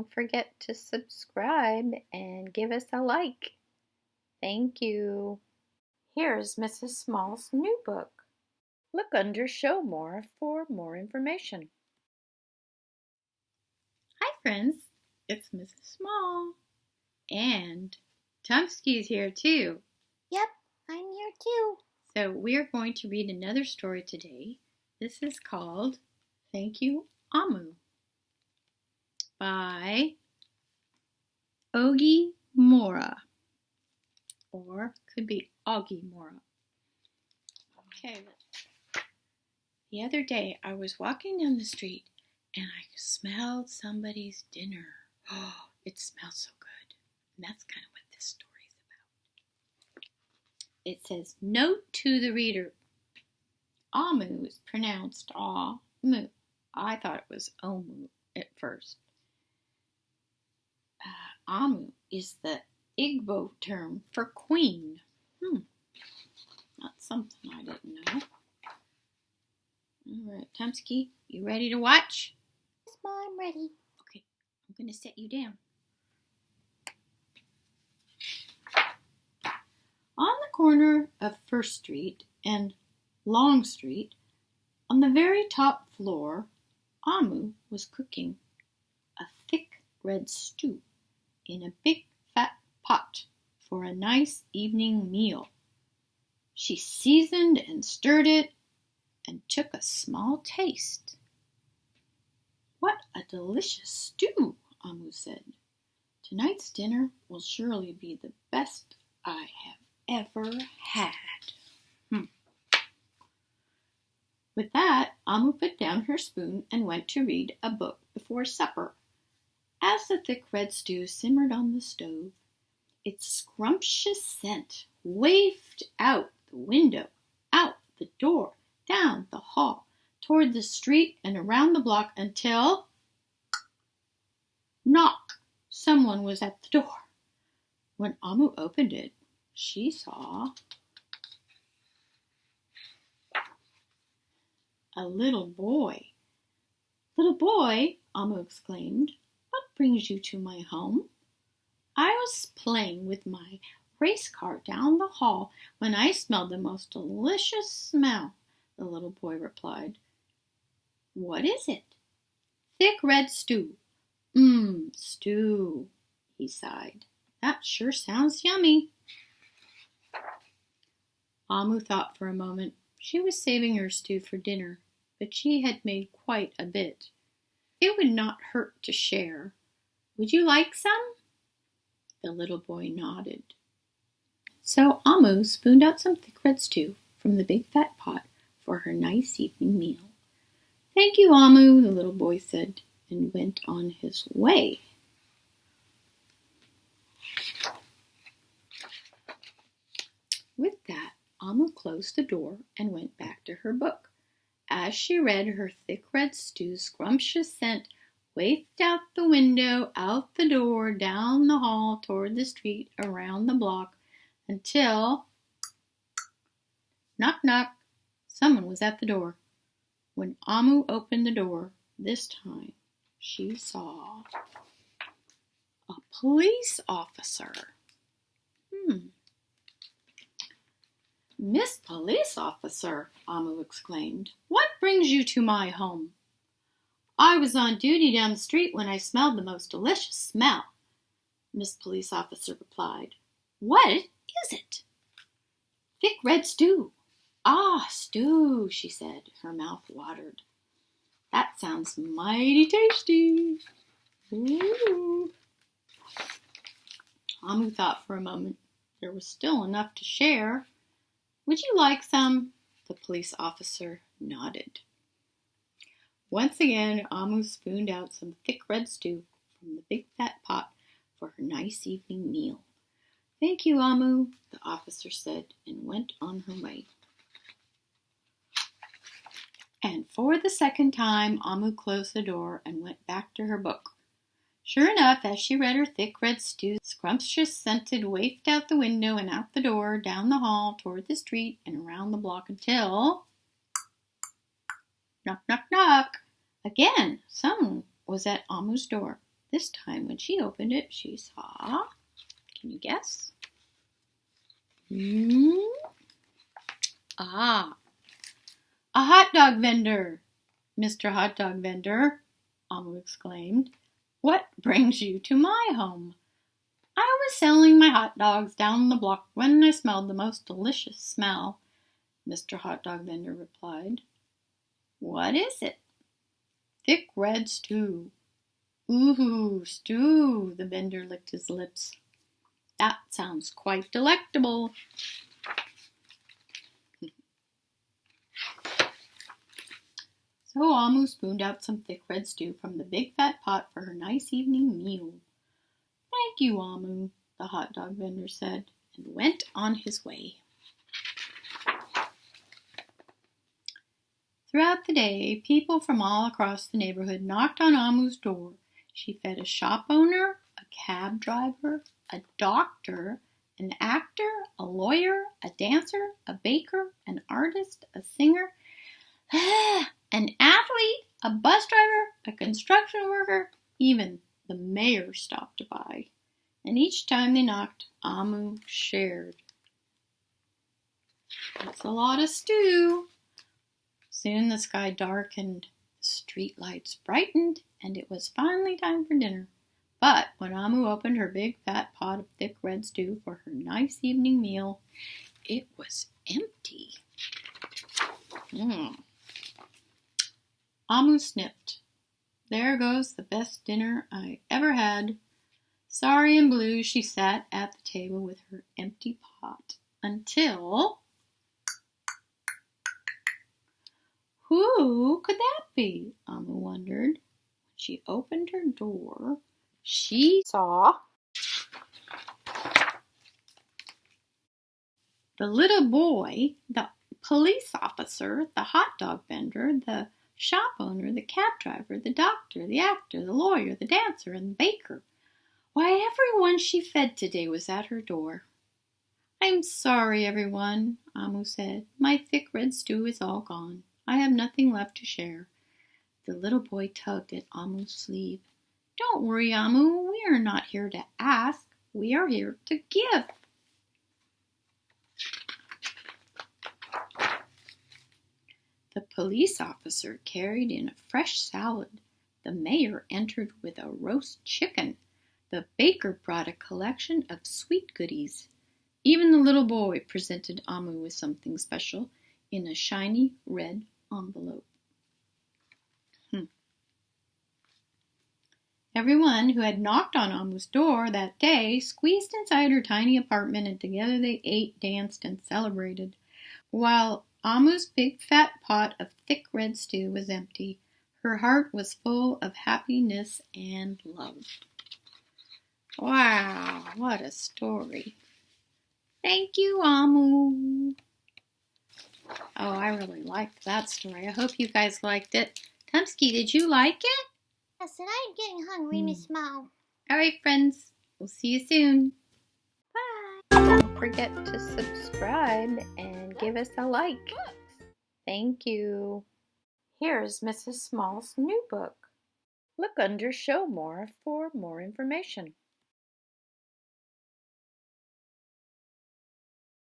don't forget to subscribe and give us a like. Thank you. Here's Mrs. Small's new book. Look under Show More for more information. Hi friends, it's Mrs. Small. And Tumpsky's here too. Yep, I'm here too. So we're going to read another story today. This is called Thank You, OMU by Ogi Mora, or could be Augie Mora. Okay. The other day I was walking down the street and I smelled somebody's dinner. Oh, it smelled so good. And that's kind of what this story is about. It says, note to the reader. OMU is pronounced aw-mu. I thought it was omu at first. OMU is the Igbo term for queen. That's something I didn't know. All right, Tumpsky, you ready to watch? Yes, Ma, I'm ready. Okay, I'm going to set you down. On the corner of First Street and Long Street, on the very top floor, Amu was cooking a thick red stew in a big fat pot for a nice evening meal. She seasoned and stirred it and took a small taste. What a delicious stew, Amu said. Tonight's dinner will surely be the best I have ever had. With that, Amu put down her spoon and went to read a book before supper. As the thick red stew simmered on the stove, its scrumptious scent wafted out the window, out the door, down the hall, toward the street and around the block until... knock! Someone was at the door. When Amu opened it, she saw a little boy. Little boy, Amu exclaimed, what brings you to my home? I was playing with my race car down the hall when I smelled the most delicious smell, the little boy replied. What is it? Thick red stew. Stew, he sighed. That sure sounds yummy. Amu thought for a moment. She was saving her stew for dinner, but she had made quite a bit. It would not hurt to share. Would you like some? The little boy nodded. So Amu spooned out some thick red stew from the big fat pot for her nice evening meal. Thank you, Amu, the little boy said, and went on his way. With that, Amu closed the door and went back to her book. As she read, her thick red stew's scrumptious scent wafted out the window, out the door, down the hall, toward the street, around the block, until... knock, knock! Someone was at the door. When Amu opened the door, this time she saw a police officer. Miss Police Officer, Amu exclaimed, what brings you to my home? I was on duty down the street when I smelled the most delicious smell, Miss Police Officer replied. What is it? Thick red stew. Ah, stew, she said. Her mouth watered. That sounds mighty tasty. Ooh. Amu thought for a moment. There was still enough to share. Would you like some? The police officer nodded. Once again, Amu spooned out some thick red stew from the big fat pot for her nice evening meal. Thank you, Amu, the officer said, and went on her way. And for the second time, Amu closed the door and went back to her book. Sure enough, as she read, her thick red stew, scrumptious scented, wafted out the window and out the door, down the hall, toward the street, and around the block until... knock, knock, knock! Again, someone was at Amu's door. This time when she opened it, she saw, can you guess? Ah, a hot dog vendor. Mr. Hot Dog Vendor, Amu exclaimed. What brings you to my home? I was selling my hot dogs down the block when I smelled the most delicious smell, Mr. Hot Dog Vendor replied. What is it? Thick red stew. Ooh, stew, the vendor licked his lips. That sounds quite delectable. So Amu spooned out some thick red stew from the big fat pot for her nice evening meal. Thank you, Amu, the hot dog vendor said, and went on his way. Throughout the day, people from all across the neighborhood knocked on Amu's door. She fed a shop owner, a cab driver, a doctor, an actor, a lawyer, a dancer, a baker, an artist, a singer, an athlete, a bus driver, a construction worker, even the mayor stopped by. And each time they knocked, Amu shared. That's a lot of stew. Soon the sky darkened, the street lights brightened, and it was finally time for dinner. But when Amu opened her big fat pot of thick red stew for her nice evening meal, it was empty. Amu sniffed. There goes the best dinner I ever had. Sorry and blue, she sat at the table with her empty pot until... Who could that be? Amu wondered. When she opened her door, she saw the little boy, the police officer, the hot dog vendor, the shop owner, the cab driver, the doctor, the actor, the lawyer, the dancer, and the baker. Why, everyone she fed today was at her door. I'm sorry, everyone, Amu said. My thick red stew is all gone. I have nothing left to share. The little boy tugged at Amu's sleeve. Don't worry, Amu. We are not here to ask. We are here to give. The police officer carried in a fresh salad. The mayor entered with a roast chicken. The baker brought a collection of sweet goodies. Even the little boy presented Amu with something special in a shiny red envelope. Everyone who had knocked on Amu's door that day squeezed inside her tiny apartment, and together they ate, danced, and celebrated. While Amu's big fat pot of thick red stew was empty, her heart was full of happiness and love. Wow, what a story. Thank you, Amu. Oh, I really liked that story. I hope you guys liked it. Tumpsky, did you like it? Yes, and I'm getting hungry, Miss Small. All right, friends. We'll see you soon. Bye. Don't forget to subscribe and give us a like. Thank you. Here's Mrs. Small's new book. Look under Show More for more information.